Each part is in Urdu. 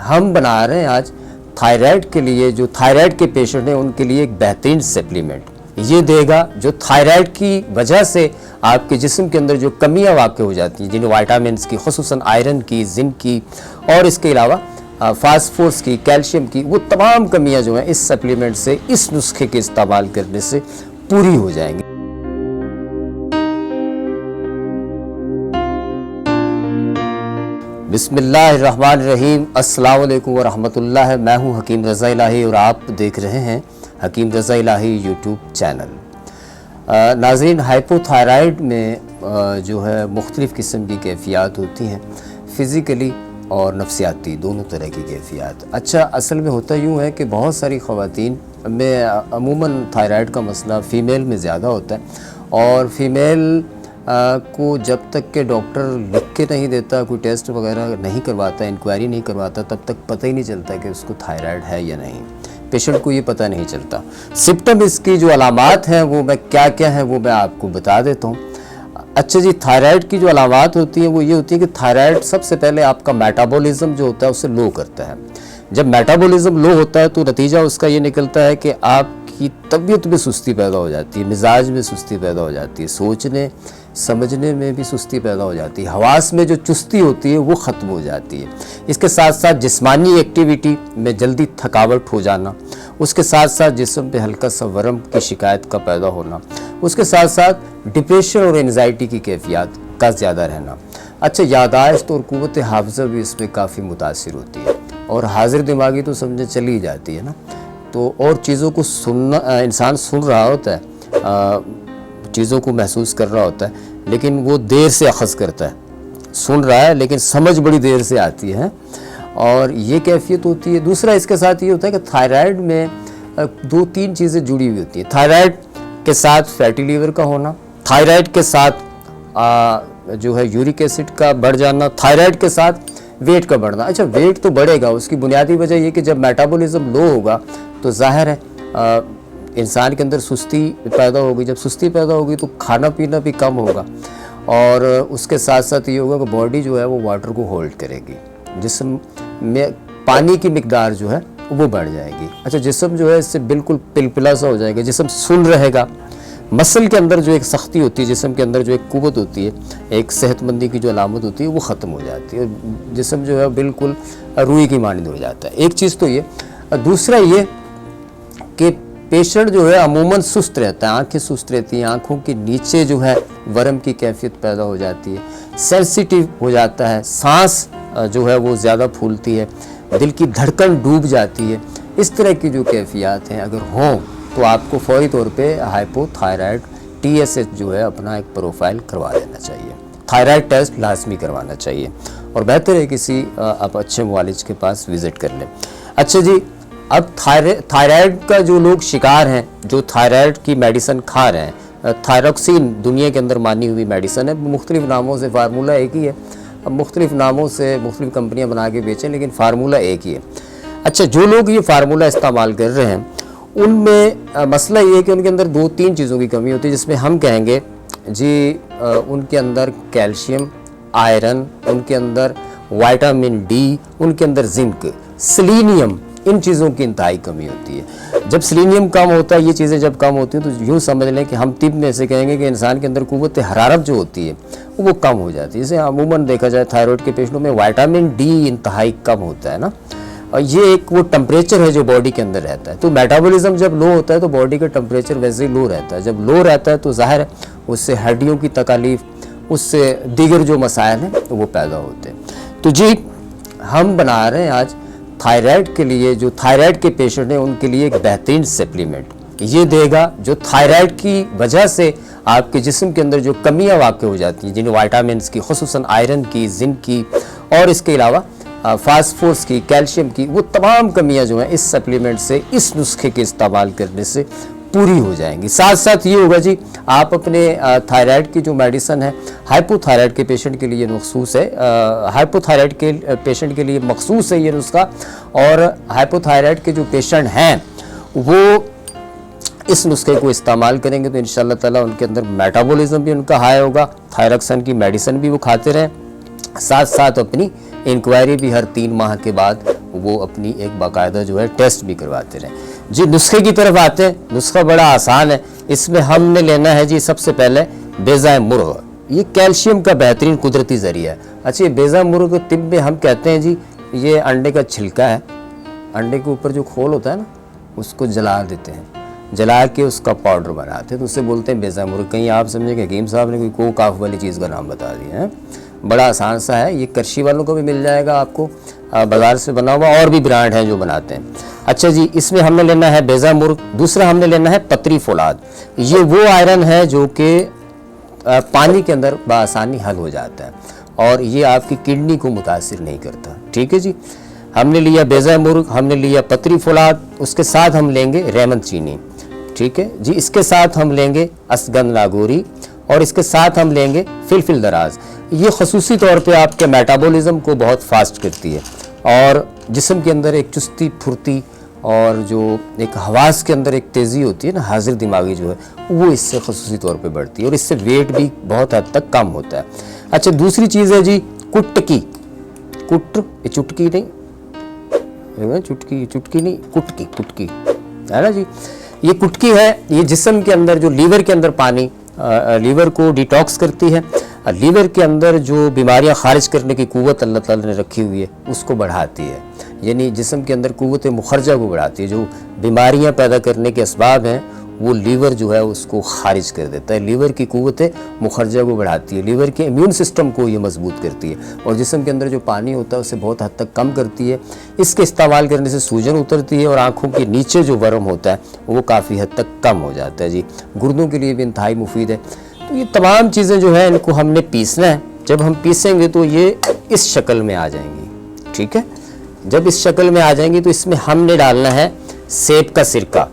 ہم بنا رہے ہیں آج تھائرائڈ کے لیے، جو تھائرائڈ کے پیشنٹ ہیں ان کے لیے ایک بہترین سپلیمنٹ یہ دے گا جو تھائرائڈ کی وجہ سے آپ کے جسم کے اندر جو کمیاں واقع ہو جاتی ہیں، جن وائٹامنس کی، خصوصاً آئرن کی، زنک کی، اور اس کے علاوہ فاسفورس کی، کیلشیم کی، وہ تمام کمیاں جو ہیں اس سپلیمنٹ سے، اس نسخے کے استعمال کرنے سے پوری ہو جائیں گی۔ بسم اللہ الرحمن الرحیم، السلام علیکم ورحمۃ اللہ۔ میں ہوں حکیم رضا الہی اور آپ دیکھ رہے ہیں حکیم رضا الہی یوٹیوب چینل۔ ناظرین، ہائپو تھائرائڈ میں جو ہے مختلف قسم کی کیفیات ہوتی ہیں، فزیکلی اور نفسیاتی، دونوں طرح کی کیفیات۔ اچھا، اصل میں ہوتا یوں ہے کہ بہت ساری خواتین میں عموماً تھائرائڈ کا مسئلہ فیمیل میں زیادہ ہوتا ہے، اور فیمیل کو جب تک کہ ڈاکٹر لکھ کے نہیں دیتا، کوئی ٹیسٹ وغیرہ نہیں کرواتا، انکوائری نہیں کرواتا، تب تک پتہ ہی نہیں چلتا کہ اس کو تھائرائڈ ہے یا نہیں۔ پیشنٹ کو یہ پتہ نہیں چلتا۔ سمپٹم اس کی جو علامات ہیں وہ کیا ہیں وہ میں آپ کو بتا دیتا ہوں۔ اچھا جی، تھائرائڈ کی جو علامات ہوتی ہیں وہ یہ ہوتی ہے کہ تھائرائڈ سب سے پہلے آپ کا میٹابولزم جو ہوتا ہے اسے لو کرتا ہے۔ جب میٹابولزم لو ہوتا ہے تو نتیجہ اس کا یہ نکلتا ہے کہ آپ کی طبیعت میں سستی پیدا ہو جاتی ہے، مزاج میں سستی پیدا ہو جاتی ہے، سوچنے سمجھنے میں بھی سستی پیدا ہو جاتی ہے، حواس میں جو چستی ہوتی ہے وہ ختم ہو جاتی ہے۔ اس کے ساتھ ساتھ جسمانی ایکٹیویٹی میں جلدی تھکاوٹ ہو جانا، اس کے ساتھ ساتھ جسم پہ ہلکا سا ورم کی شکایت کا پیدا ہونا، اس کے ساتھ ساتھ ڈپریشن اور انزائٹی کی کیفیات کا زیادہ رہنا۔ اچھا، یادداشت اور قوت حافظہ بھی اس میں کافی متاثر ہوتی ہے، اور حاضر دماغی تو سمجھے چلی جاتی ہے نا۔ تو اور چیزوں کو سننا، انسان سن رہا ہوتا ہے، چیزوں کو محسوس کر رہا ہوتا ہے، لیکن وہ دیر سے اخذ کرتا ہے، سن رہا ہے لیکن سمجھ بڑی دیر سے آتی ہے، اور یہ کیفیت ہوتی ہے۔ دوسرا اس کے ساتھ یہ ہوتا ہے کہ تھائرائڈ میں دو تین چیزیں جڑی ہوئی ہوتی ہیں۔ تھائرائڈ کے ساتھ فیٹی لیور کا ہونا، تھائرائڈ کے ساتھ جو ہے یورک ایسڈ کا بڑھ جانا، تھائرائڈ کے ساتھ ویٹ کا بڑھنا۔ اچھا، ویٹ تو بڑھے گا، اس کی بنیادی وجہ یہ کہ جب میٹابولزم لو ہوگا تو ظاہر ہے انسان کے اندر سستی پیدا ہوگی۔ جب سستی پیدا ہوگی تو کھانا پینا بھی کم ہوگا، اور اس کے ساتھ ساتھ یہ ہوگا کہ باڈی جو ہے وہ واٹر کو ہولڈ کرے گی، جسم میں پانی کی مقدار جو ہے وہ بڑھ جائے گی۔ اچھا، جسم جو ہے اس سے بالکل پلپلا سا ہو جائے گا، جسم سن رہے گا، مسل کے اندر جو ایک سختی ہوتی ہے، جسم کے اندر جو ایک قوت ہوتی ہے، ایک صحت مندی کی جو علامت ہوتی ہے وہ ختم ہو جاتی ہے، اور جسم جو ہے بالکل روئی کی مانند ہو جاتا ہے۔ ایک چیز تو یہ۔ دوسرا یہ کہ پیشنٹ جو ہے عموماً سست رہتا ہے، آنکھیں سست رہتی ہیں، آنکھوں کے نیچے جو ہے ورم کی کیفیت پیدا ہو جاتی ہے، سینسیٹیو ہو جاتا ہے، سانس جو ہے وہ زیادہ پھولتی ہے، دل کی دھڑکن ڈوب جاتی ہے۔ اس طرح کی جو کیفیات ہیں اگر ہوں تو آپ کو فوری طور پہ ہائپو تھائرائڈ TSH جو ہے اپنا ایک پروفائل کروا لینا چاہیے، تھائرائڈ ٹیسٹ لازمی کروانا چاہیے، اور بہتر ہے کسی آپ اچھے معالج کے پاس وزٹ کر لیں۔ اچھا جی، اب تھائرائڈ کا جو لوگ شکار ہیں، جو تھائرائڈ کی میڈیسن کھا رہے ہیں، تھائروکسین دنیا کے اندر مانی ہوئی میڈیسن ہے، مختلف ناموں سے، فارمولہ ایک ہی ہے، اب مختلف ناموں سے مختلف کمپنیاں بنا کے بیچیں لیکن فارمولہ ایک ہی ہے۔ اچھا، جو لوگ یہ فارمولہ استعمال کر رہے ہیں ان میں مسئلہ یہ ہے کہ ان کے اندر دو تین چیزوں کی کمی ہوتی ہے، جس میں ہم کہیں گے جی ان کے اندر کیلشیم، آئرن، ان کے اندر وائٹامن ڈی، ان کے اندر زنک، سیلینیم، ان چیزوں کی انتہائی کمی ہوتی ہے۔ جب سیلینیم کم ہوتا ہے، یہ چیزیں جب کم ہوتی ہیں تو یوں سمجھ لیں کہ ہم طب میں سے کہیں گے کہ انسان کے اندر قوت حرارت جو ہوتی ہے وہ کم ہو جاتی ہے۔ جیسے عموماً دیکھا جائے تھائرائڈ کے پیشنٹوں میں وائٹامن ڈی انتہائی کم ہوتا ہے نا، اور یہ ایک وہ ٹمپریچر ہے جو باڈی کے اندر رہتا ہے۔ تو میٹابولزم جب لو ہوتا ہے تو باڈی کا ٹمپریچر ویسے ہی لو رہتا ہے، جب لو رہتا ہے تو ظاہر ہے اس سے ہڈیوں کی تکالیف، اس سے دیگر جو مسائل ہیں وہ پیدا ہوتے ہیں۔ تو جی، ہم بنا رہے ہیں آج تھائرائڈ کے لیے، جو تھائرائڈ کے پیشنٹ ہیں ان کے لیے ایک بہترین سپلیمنٹ یہ دے گا جو تھائرائڈ کی وجہ سے آپ کے جسم کے اندر جو کمیاں واقع ہو جاتی ہیں، جن وائٹامنس کی، خصوصاً آئرن کی، زنک کی، اور اس کے علاوہ فاسفورس کی، کیلشیم کی، وہ تمام کمیاں جو ہیں اس سپلیمنٹ سے، اس نسخے کے استعمال کرنے سے پوری ہو جائیں گی۔ ساتھ ساتھ یہ ہوگا جی، آپ اپنے تھائرائڈ کی جو میڈیسن ہے، ہائپو تھائرائڈ کے پیشنٹ کے لیے مخصوص ہے، ہائپو تھائرائڈ کے پیشنٹ کے لیے مخصوص ہے یہ نسخہ، اور ہائپو تھائرائڈ کے جو پیشنٹ ہیں وہ اس نسخے کو استعمال کریں گے تو انشاءاللہ تعالیٰ ان کے اندر میٹابولزم بھی ان کا ہائی ہوگا، تھائرکسن کی میڈیسن بھی وہ کھاتے رہیں، ساتھ ساتھ اپنی انکوائری بھی ہر 3 ماہ کے بعد وہ اپنی ایک باقاعدہ جو ہے ٹیسٹ بھی کرواتے رہیں۔ جی نسخے کی طرف آتے ہیں، نسخہ بڑا آسان ہے، اس میں ہم نے لینا ہے جی سب سے پہلے بیضۂ مرغ، یہ کیلشیم کا بہترین قدرتی ذریعہ ہے۔ اچھا یہ بیضۂ مرغ طب میں ہم کہتے ہیں جی یہ انڈے کا چھلکا ہے، انڈے کے اوپر جو کھول ہوتا ہے نا اس کو جلا دیتے ہیں، جلا کے اس کا پاؤڈر بناتے ہیں تو اسے بولتے ہیں بیضۂ مرغ۔ کہیں آپ سمجھیں کہ حکیم صاحب نے کوئی کو کاف والی چیز کا نام بتا دیا ہے، بڑا آسان سا ہے، یہ کرشی والوں کو بھی مل جائے گا آپ کو بازار سے بنا ہوا، اور بھی برانڈ ہیں جو بناتے ہیں۔ اچھا جی اس میں ہم نے لینا ہے بیضۂ مرغ، دوسرا ہم نے لینا ہے پتری فولاد، یہ وہ آئرن ہے جو کہ پانی کے اندر بآسانی حل ہو جاتا ہے اور یہ آپ کی کڈنی کو متاثر نہیں کرتا، ٹھیک ہے جی۔ ہم نے لیا بیضۂ مرغ، ہم نے لیا پتری فولاد، اس کے ساتھ ہم لیں گے ریمن چینی، ٹھیک ہے جی۔ اس کے ساتھ ہم لیں گے اسگند ناگوری اور اس کے ساتھ ہم لیں گے فلفل دراز، یہ خصوصی طور پہ آپ کے میٹابولزم کو بہت فاسٹ کرتی ہے اور جسم کے اندر ایک چستی پھرتی اور جو ایک حواس کے اندر ایک تیزی ہوتی ہے نا، حاضر دماغی جو ہے وہ اس سے خصوصی طور پہ بڑھتی ہے اور اس سے ویٹ بھی بہت حد تک کم ہوتا ہے۔ اچھا دوسری چیز ہے جی کٹکی، کٹ یہ چٹکی نہیں، چٹکی نہیں کٹکی ہے نا جی، یہ کٹکی ہے، یہ جسم کے اندر جو لیور کے اندر پانی، لیور کو ڈیٹاکس کرتی ہے، لیور کے اندر جو بیماریاں خارج کرنے کی قوت اللہ تعالیٰ نے رکھی ہوئی ہے اس کو بڑھاتی ہے، یعنی جسم کے اندر قوت مخرجہ کو بڑھاتی ہے، جو بیماریاں پیدا کرنے کے اسباب ہیں وہ لیور جو ہے اس کو خارج کر دیتا ہے، لیور کی قوت مخرجہ کو بڑھاتی ہے، لیور کے امیون سسٹم کو یہ مضبوط کرتی ہے اور جسم کے اندر جو پانی ہوتا ہے اسے بہت حد تک کم کرتی ہے۔ اس کے استعمال کرنے سے سوجن اترتی ہے اور آنکھوں کے نیچے جو ورم ہوتا ہے وہ کافی حد تک کم ہو جاتا ہے جی، گردوں کے لیے بھی انتہائی مفید ہے۔ تو یہ تمام چیزیں جو ہیں ان کو ہم نے پیسنا ہے، جب ہم پیسیں گے تو یہ اس شکل میں آ جائیں گی، ٹھیک ہے۔ جب اس شکل میں آ جائیں گی تو اس میں ہم نے ڈالنا ہے سیب کا سرکہ،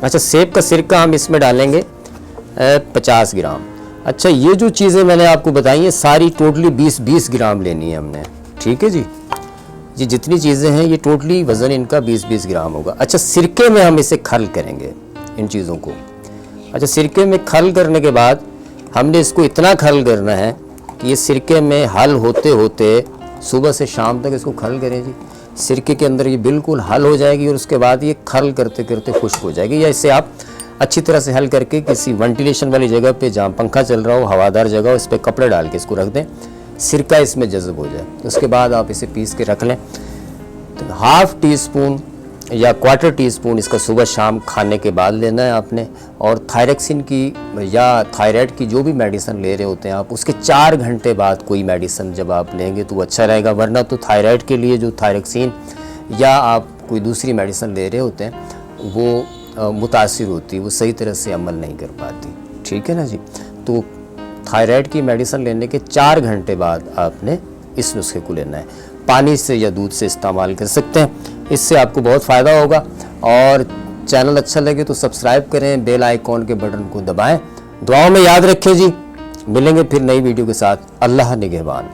اچھا سیب کا سرکہ ہم اس میں ڈالیں گے 50 گرام۔ اچھا یہ جو چیزیں میں نے آپ کو بتائی ہیں ساری ٹوٹلی 20 گرام لینی ہے ہم نے، ٹھیک ہے جی، یہ جتنی چیزیں ہیں یہ ٹوٹلی وزن ان کا 20 گرام ہوگا۔ اچھا سرکے میں ہم اسے کھل کریں گے ان چیزوں کو، اچھا سرکے میں کھل کرنے کے بعد ہم نے اس کو اتنا کھل کرنا ہے کہ یہ سرکے میں حل ہوتے ہوتے صبح سے شام تک اس کو کھل کریں جی، سرکے کے اندر یہ بالکل حل ہو جائے گی اور اس کے بعد یہ کھل کرتے کرتے خشک ہو جائے گی، یا اسے آپ اچھی طرح سے حل کر کے کسی وینٹیلیشن والی جگہ پہ جہاں پنکھا چل رہا ہو، ہوادار جگہ ہو، اس پہ کپڑے ڈال کے اس کو رکھ دیں، سرکہ اس میں جذب ہو جائے، اس کے بعد آپ اسے پیس کے رکھ لیں۔ تو ½ ٹی اسپون یا ¼ ٹی اسپون اس کا صبح شام کھانے کے بعد لینا ہے آپ نے، اور تھائریکسین کی یا تھائرائڈ کی جو بھی میڈیسن لے رہے ہوتے ہیں آپ، اس کے 4 گھنٹے بعد کوئی میڈیسن جب آپ لیں گے تو وہ اچھا رہے گا، ورنہ تو تھائرائڈ کے لیے جو تھائریکسین یا آپ کوئی دوسری میڈیسن لے رہے ہوتے ہیں وہ متاثر ہوتی ہے، وہ صحیح طرح سے عمل نہیں کر پاتی، ٹھیک ہے نا جی۔ تو تھائرائڈ کی میڈیسن لینے کے 4 گھنٹے بعد آپ نے اس نسخے کو لینا ہے، پانی سے یا دودھ سے استعمال کر سکتے ہیں، اس سے آپ کو بہت فائدہ ہوگا۔ اور چینل اچھا لگے تو سبسکرائب کریں، بیل آئیکن کے بٹن کو دبائیں، دعاؤں میں یاد رکھیں جی، ملیں گے پھر نئی ویڈیو کے ساتھ، اللہ نگہبان۔